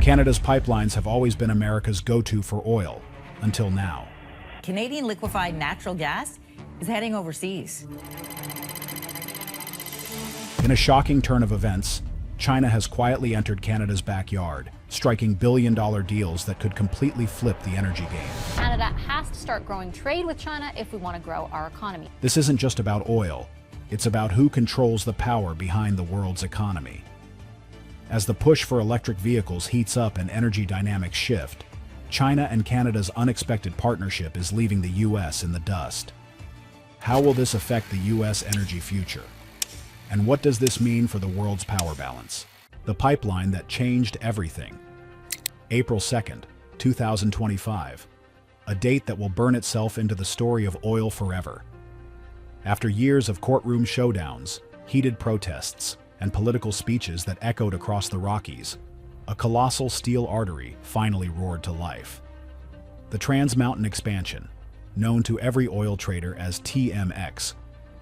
Canada's pipelines have always been America's go-to for oil, until now. Canadian liquefied natural gas is heading overseas. In a shocking turn of events, China has quietly entered Canada's backyard, striking billion-dollar deals that could completely flip the energy game. Canada has to start growing trade with China if we want to grow our economy. This isn't just about oil, it's about who controls the power behind the world's economy. As the push for electric vehicles heats up and energy dynamics shift, China and Canada's unexpected partnership is leaving the U.S. in the dust. How will this affect the U.S. energy future? And what does this mean for the world's power balance? The pipeline that changed everything. April 2nd, 2025. A date that will burn itself into the story of oil forever. After years of courtroom showdowns, heated protests, and political speeches that echoed across the Rockies, a colossal steel artery finally roared to life. The Trans Mountain Expansion, known to every oil trader as TMX,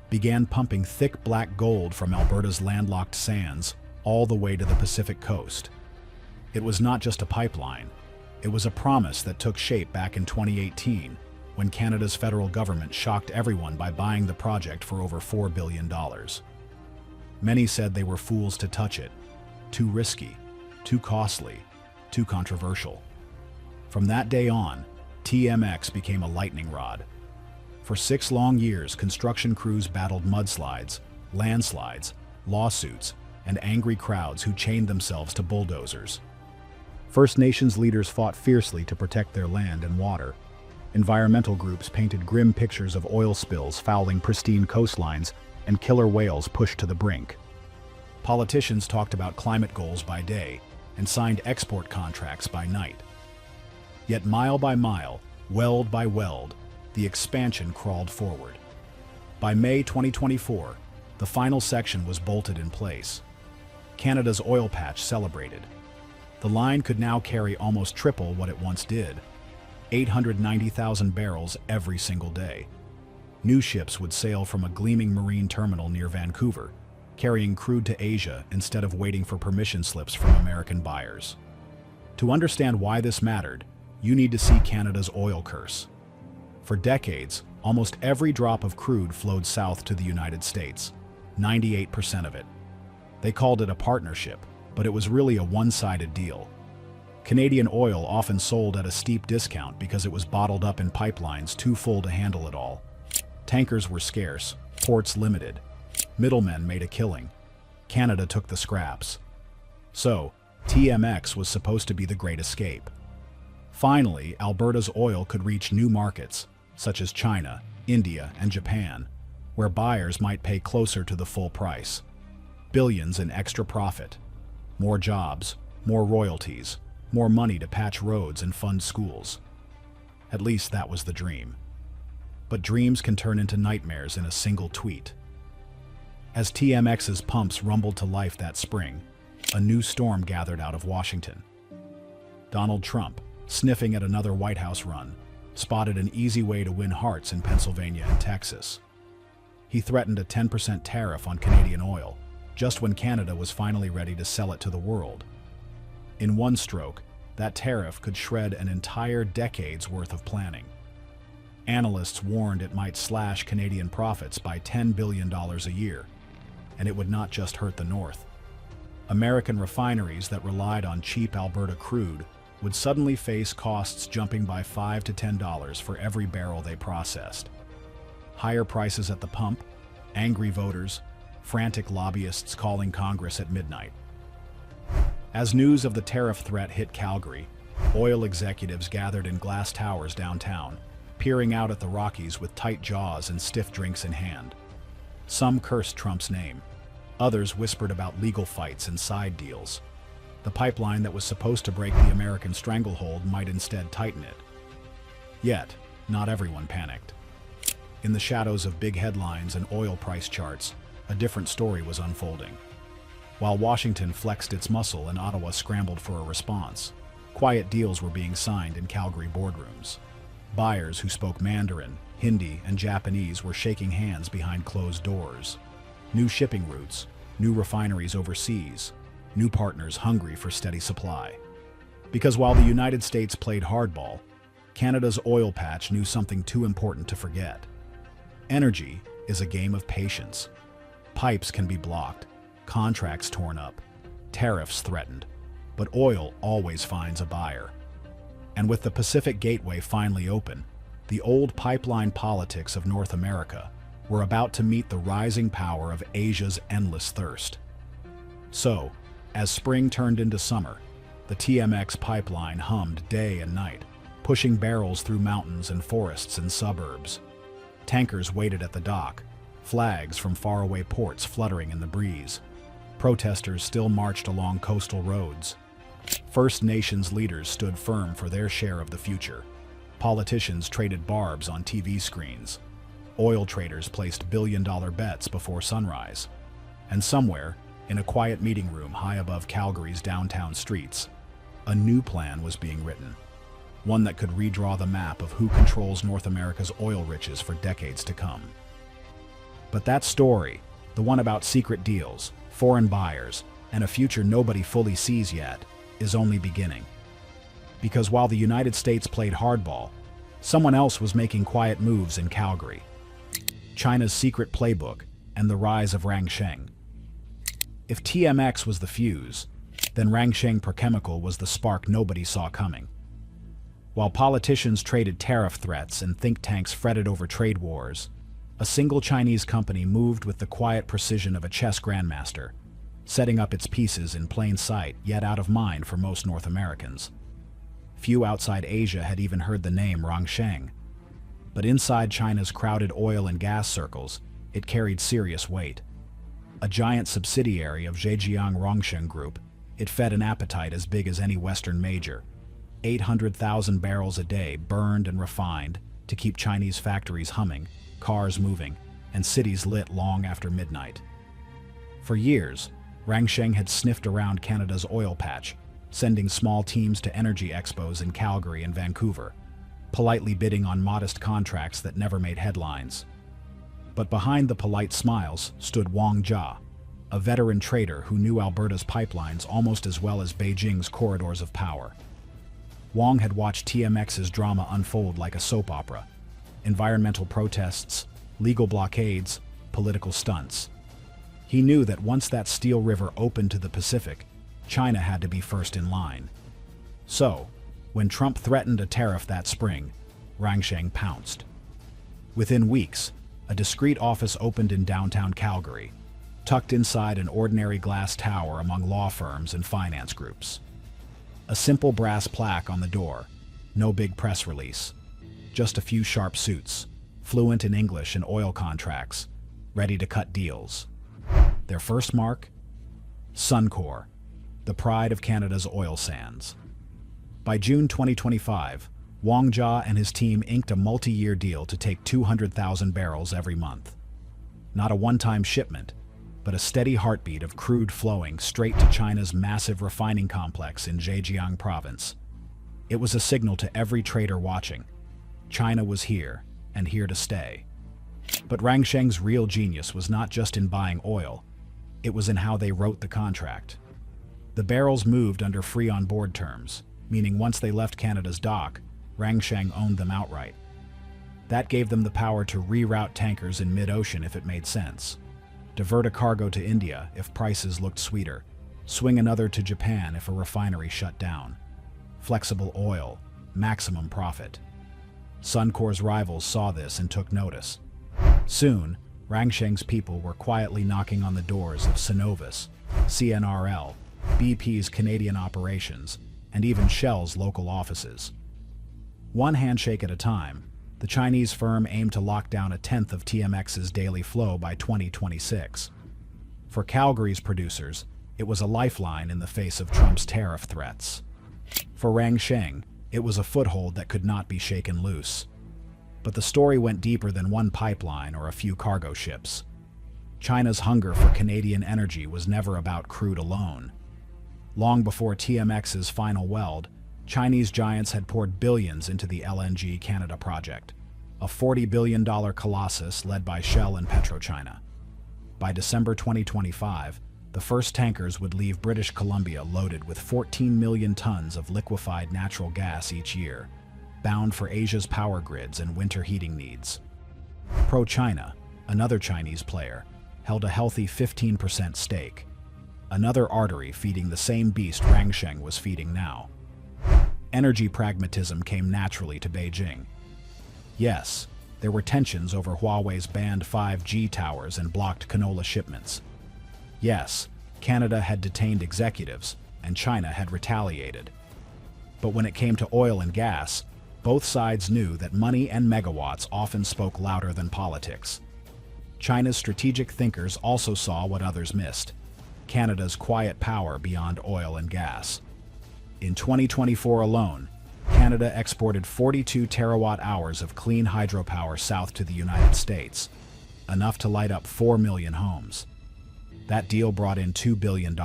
began pumping thick black gold from Alberta's landlocked sands all the way to the Pacific coast. It was not just a pipeline, it was a promise that took shape back in 2018 when Canada's federal government shocked everyone by buying the project for over $4 billion. Many said they were fools to touch it, too risky, too costly, too controversial. From that day on, TMX became a lightning rod. For 6 long years, construction crews battled mudslides, landslides, lawsuits, and angry crowds who chained themselves to bulldozers. First Nations leaders fought fiercely to protect their land and water. Environmental groups painted grim pictures of oil spills fouling pristine coastlines and killer whales pushed to the brink. Politicians talked about climate goals by day and signed export contracts by night. Yet mile by mile, weld by weld, the expansion crawled forward. By May 2024, the final section was bolted in place. Canada's oil patch celebrated. The line could now carry almost triple what it once did, 890,000 barrels every single day. New ships would sail from a gleaming marine terminal near Vancouver, carrying crude to Asia instead of waiting for permission slips from American buyers. To understand why this mattered, you need to see Canada's oil curse. For decades, almost every drop of crude flowed south to the United States, 98% of it. They called it a partnership, but it was really a one-sided deal. Canadian oil often sold at a steep discount because it was bottled up in pipelines too full to handle it all. Tankers were scarce, ports limited. Middlemen made a killing. Canada took the scraps. So, TMX was supposed to be the great escape. Finally, Alberta's oil could reach new markets, such as China, India, and Japan, where buyers might pay closer to the full price. Billions in extra profit. More jobs, more royalties, more money to patch roads and fund schools. At least that was the dream. But dreams can turn into nightmares in a single tweet. As TMX's pumps rumbled to life that spring, a new storm gathered out of Washington. Donald Trump, sniffing at another White House run, spotted an easy way to win hearts in Pennsylvania and Texas. He threatened a 10% tariff on Canadian oil, just when Canada was finally ready to sell it to the world. In one stroke, that tariff could shred an entire decade's worth of planning. Analysts warned it might slash Canadian profits by $10 billion a year, and it would not just hurt the North. American refineries that relied on cheap Alberta crude would suddenly face costs jumping by $5 to $10 for every barrel they processed. Higher prices at the pump, angry voters, frantic lobbyists calling Congress at midnight. As news of the tariff threat hit Calgary, oil executives gathered in glass towers downtown, peering out at the Rockies with tight jaws and stiff drinks in hand. Some cursed Trump's name. Others whispered about legal fights and side deals. The pipeline that was supposed to break the American stranglehold might instead tighten it. Yet, not everyone panicked. In the shadows of big headlines and oil price charts, a different story was unfolding. While Washington flexed its muscle and Ottawa scrambled for a response, quiet deals were being signed in Calgary boardrooms. Buyers who spoke Mandarin, Hindi, and Japanese were shaking hands behind closed doors. New shipping routes, new refineries overseas, new partners hungry for steady supply. Because while the United States played hardball, Canada's oil patch knew something too important to forget. Energy is a game of patience. Pipes can be blocked, contracts torn up, tariffs threatened, but oil always finds a buyer. And with the Pacific Gateway finally open, the old pipeline politics of North America were about to meet the rising power of Asia's endless thirst. So, as spring turned into summer, the TMX pipeline hummed day and night, pushing barrels through mountains and forests and suburbs. Tankers waited at the dock, flags from faraway ports fluttering in the breeze. Protesters still marched along coastal roads. First Nations leaders stood firm for their share of the future. Politicians traded barbs on TV screens. Oil traders placed billion-dollar bets before sunrise. And somewhere, in a quiet meeting room high above Calgary's downtown streets, a new plan was being written. One that could redraw the map of who controls North America's oil riches for decades to come. But that story, the one about secret deals, foreign buyers, and a future nobody fully sees yet, is only beginning. Because while the United States played hardball, someone else was making quiet moves in Calgary. China's secret playbook and the rise of Rangsheng. If TMX was the fuse, then Rangsheng Petrochemical was the spark nobody saw coming. While politicians traded tariff threats and think tanks fretted over trade wars, a single Chinese company moved with the quiet precision of a chess grandmaster, setting up its pieces in plain sight yet out of mind for most North Americans. Few outside Asia had even heard the name Rangsheng, but inside China's crowded oil and gas circles, it carried serious weight. A giant subsidiary of Zhejiang Rangsheng Group, it fed an appetite as big as any Western major. 800,000 barrels a day burned and refined to keep Chinese factories humming, cars moving, and cities lit long after midnight. For years, Rangsheng had sniffed around Canada's oil patch, sending small teams to energy expos in Calgary and Vancouver, politely bidding on modest contracts that never made headlines. But behind the polite smiles stood Wang Jia, a veteran trader who knew Alberta's pipelines almost as well as Beijing's corridors of power. Wang had watched TMX's drama unfold like a soap opera. Environmental protests, legal blockades, political stunts. He knew that once that steel river opened to the Pacific, China had to be first in line. So, when Trump threatened a tariff that spring, Rangsheng pounced. Within weeks, a discreet office opened in downtown Calgary, tucked inside an ordinary glass tower among law firms and finance groups. A simple brass plaque on the door, no big press release, just a few sharp suits, fluent in English and oil contracts, ready to cut deals. Their first mark? Suncor, the pride of Canada's oil sands. By June 2025, Wang Jia and his team inked a multi-year deal to take 200,000 barrels every month. Not a one-time shipment, but a steady heartbeat of crude flowing straight to China's massive refining complex in Zhejiang province. It was a signal to every trader watching. China was here, and here to stay. But Rangsheng's real genius was not just in buying oil, it was in how they wrote the contract. The barrels moved under free on-board terms, meaning once they left Canada's dock, Rangsheng owned them outright. That gave them the power to reroute tankers in mid-ocean if it made sense, divert a cargo to India if prices looked sweeter, swing another to Japan if a refinery shut down. Flexible oil, maximum profit. Suncor's rivals saw this and took notice. Soon, Rangsheng's people were quietly knocking on the doors of Cenovus, CNRL, BP's Canadian operations, and even Shell's local offices. One handshake at a time, the Chinese firm aimed to lock down a tenth of TMX's daily flow by 2026. For Calgary's producers, it was a lifeline in the face of Trump's tariff threats. For Rangsheng, it was a foothold that could not be shaken loose. But the story went deeper than one pipeline or a few cargo ships. China's hunger for Canadian energy was never about crude alone. Long before TMX's final weld, Chinese giants had poured billions into the LNG Canada project, a $40 billion colossus led by Shell and PetroChina. By December 2025, The first tankers would leave British Columbia loaded with 14 million tons of liquefied natural gas each year, bound for Asia's power grids and winter heating needs. Pro-China, another Chinese player, held a healthy 15% stake, another artery feeding the same beast Rangsheng was feeding now. Energy pragmatism came naturally to Beijing. Yes, there were tensions over Huawei's banned 5G towers and blocked canola shipments. Yes, Canada had detained executives, and China had retaliated. But when it came to oil and gas, both sides knew that money and megawatts often spoke louder than politics. China's strategic thinkers also saw what others missed: Canada's quiet power beyond oil and gas. In 2024 alone, Canada exported 42 terawatt-hours of clean hydropower south to the United States, enough to light up 4 million homes. That deal brought in $2 billion.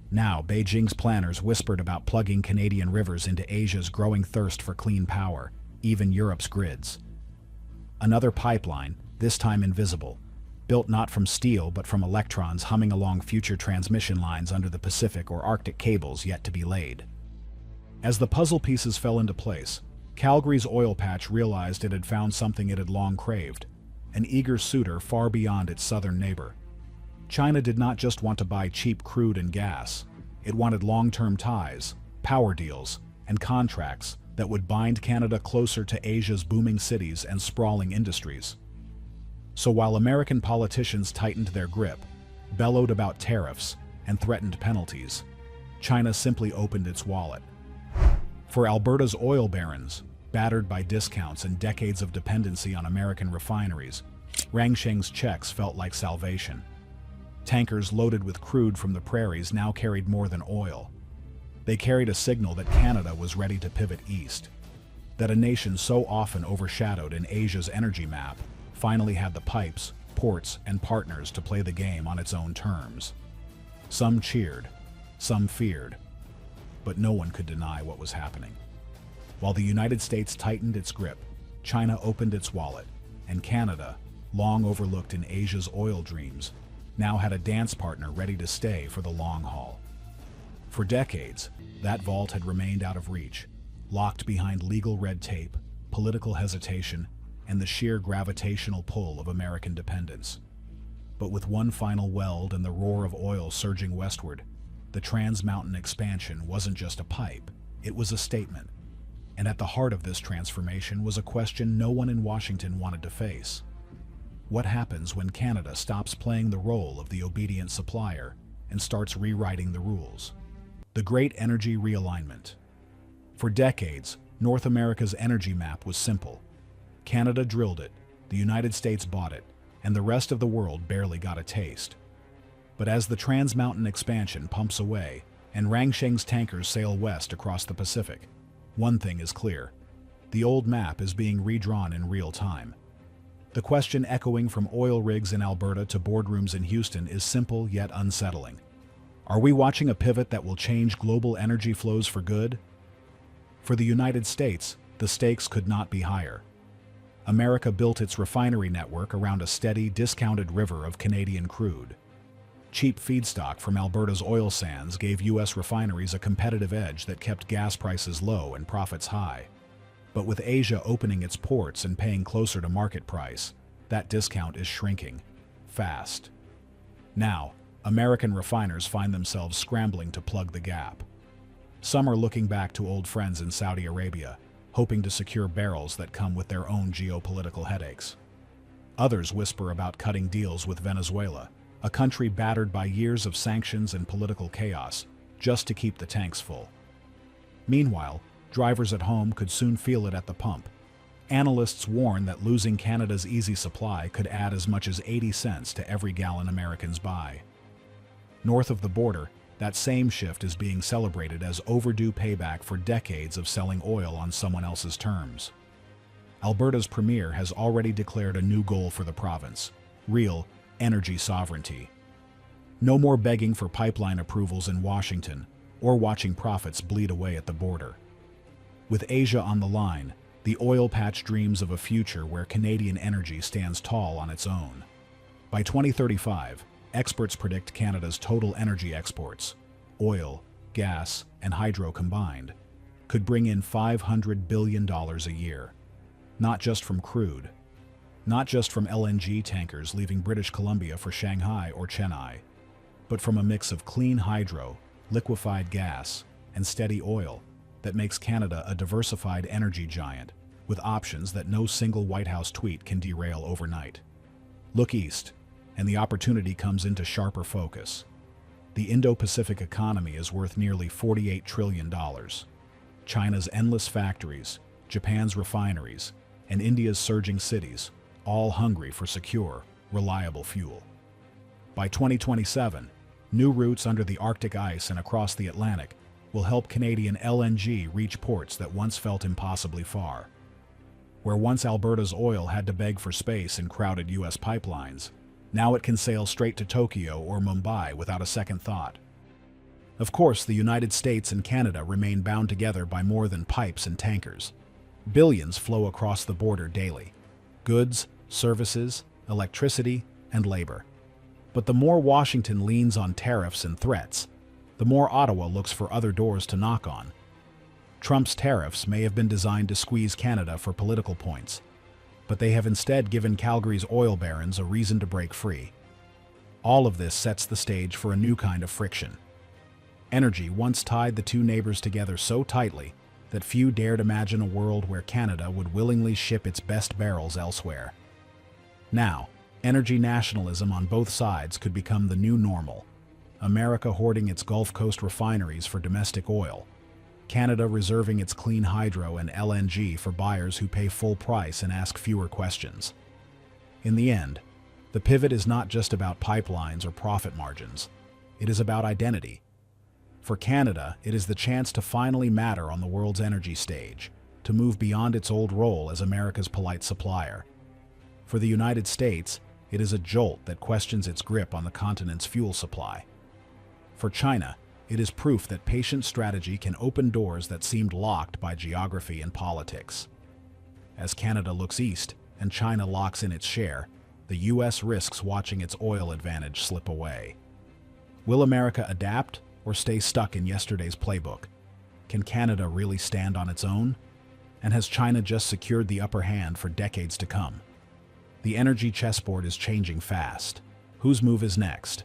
Now, Beijing's planners whispered about plugging Canadian rivers into Asia's growing thirst for clean power, even Europe's grids. Another pipeline, this time invisible, built not from steel but from electrons humming along future transmission lines under the Pacific or Arctic cables yet to be laid. As the puzzle pieces fell into place, Calgary's oil patch realized it had found something it had long craved, an eager suitor far beyond its southern neighbor. China did not just want to buy cheap crude and gas. It wanted long-term ties, power deals, and contracts that would bind Canada closer to Asia's booming cities and sprawling industries. So while American politicians tightened their grip, bellowed about tariffs, and threatened penalties, China simply opened its wallet. For Alberta's oil barons, battered by discounts and decades of dependency on American refineries, Rangsheng's checks felt like salvation. Tankers loaded with crude from the prairies now carried more than oil. They carried a signal that Canada was ready to pivot east, that a nation so often overshadowed in Asia's energy map finally had the pipes, ports, and partners to play the game on its own terms. Some cheered, some feared, but no one could deny what was happening. While the United States tightened its grip, China opened its wallet, and Canada, long overlooked in Asia's oil dreams, now had a dance partner ready to stay for the long haul. For decades, that vault had remained out of reach, locked behind legal red tape, political hesitation, and the sheer gravitational pull of American dependence. But with one final weld and the roar of oil surging westward, the Trans-Mountain expansion wasn't just a pipe, it was a statement. And at the heart of this transformation was a question no one in Washington wanted to face. What happens when Canada stops playing the role of the obedient supplier and starts rewriting the rules? The Great Energy Realignment. For decades, North America's energy map was simple. Canada drilled it, the United States bought it, and the rest of the world barely got a taste. But as the Trans-Mountain expansion pumps away and Rangsheng's tankers sail west across the Pacific, one thing is clear: the old map is being redrawn in real time. The question echoing from oil rigs in Alberta to boardrooms in Houston is simple yet unsettling. Are we watching a pivot that will change global energy flows for good? For the United States, the stakes could not be higher. America built its refinery network around a steady, discounted river of Canadian crude. Cheap feedstock from Alberta's oil sands gave U.S. refineries a competitive edge that kept gas prices low and profits high. But with Asia opening its ports and paying closer to market price, that discount is shrinking, fast. Now, American refiners find themselves scrambling to plug the gap. Some are looking back to old friends in Saudi Arabia, hoping to secure barrels that come with their own geopolitical headaches. Others whisper about cutting deals with Venezuela, a country battered by years of sanctions and political chaos, just to keep the tanks full. Meanwhile, drivers at home could soon feel it at the pump. Analysts warn that losing Canada's easy supply could add as much as 80 cents to every gallon Americans buy. North of the border, that same shift is being celebrated as overdue payback for decades of selling oil on someone else's terms. Alberta's premier has already declared a new goal for the province: real energy sovereignty. No more begging for pipeline approvals in Washington or watching profits bleed away at the border. With Asia on the line, the oil patch dreams of a future where Canadian energy stands tall on its own. By 2035, experts predict Canada's total energy exports, oil, gas, and hydro combined, could bring in $500 billion a year. Not just from crude, not just from LNG tankers leaving British Columbia for Shanghai or Chennai, but from a mix of clean hydro, liquefied gas, and steady oil that makes Canada a diversified energy giant with options that no single White House tweet can derail overnight. Look east, and the opportunity comes into sharper focus. The Indo-Pacific economy is worth nearly $48 trillion. China's endless factories, Japan's refineries, and India's surging cities, all hungry for secure, reliable fuel. By 2027, new routes under the Arctic ice and across the Atlantic will help Canadian LNG reach ports that once felt impossibly far. Where once Alberta's oil had to beg for space in crowded U.S. pipelines, now it can sail straight to Tokyo or Mumbai without a second thought. Of course, the United States and Canada remain bound together by more than pipes and tankers. Billions flow across the border daily: goods, services, electricity, and labor. But the more Washington leans on tariffs and threats, the more Ottawa looks for other doors to knock on. Trump's tariffs may have been designed to squeeze Canada for political points, but they have instead given Calgary's oil barons a reason to break free. All of this sets the stage for a new kind of friction. Energy once tied the two neighbors together so tightly that few dared imagine a world where Canada would willingly ship its best barrels elsewhere. Now, energy nationalism on both sides could become the new normal. America hoarding its Gulf Coast refineries for domestic oil, Canada reserving its clean hydro and LNG for buyers who pay full price and ask fewer questions. In the end, the pivot is not just about pipelines or profit margins. It is about identity. For Canada, it is the chance to finally matter on the world's energy stage, to move beyond its old role as America's polite supplier. For the United States, it is a jolt that questions its grip on the continent's fuel supply. For China, it is proof that patient strategy can open doors that seemed locked by geography and politics. As Canada looks east and China locks in its share, the U.S. risks watching its oil advantage slip away. Will America adapt or stay stuck in yesterday's playbook? Can Canada really stand on its own? And has China just secured the upper hand for decades to come? The energy chessboard is changing fast. Whose move is next?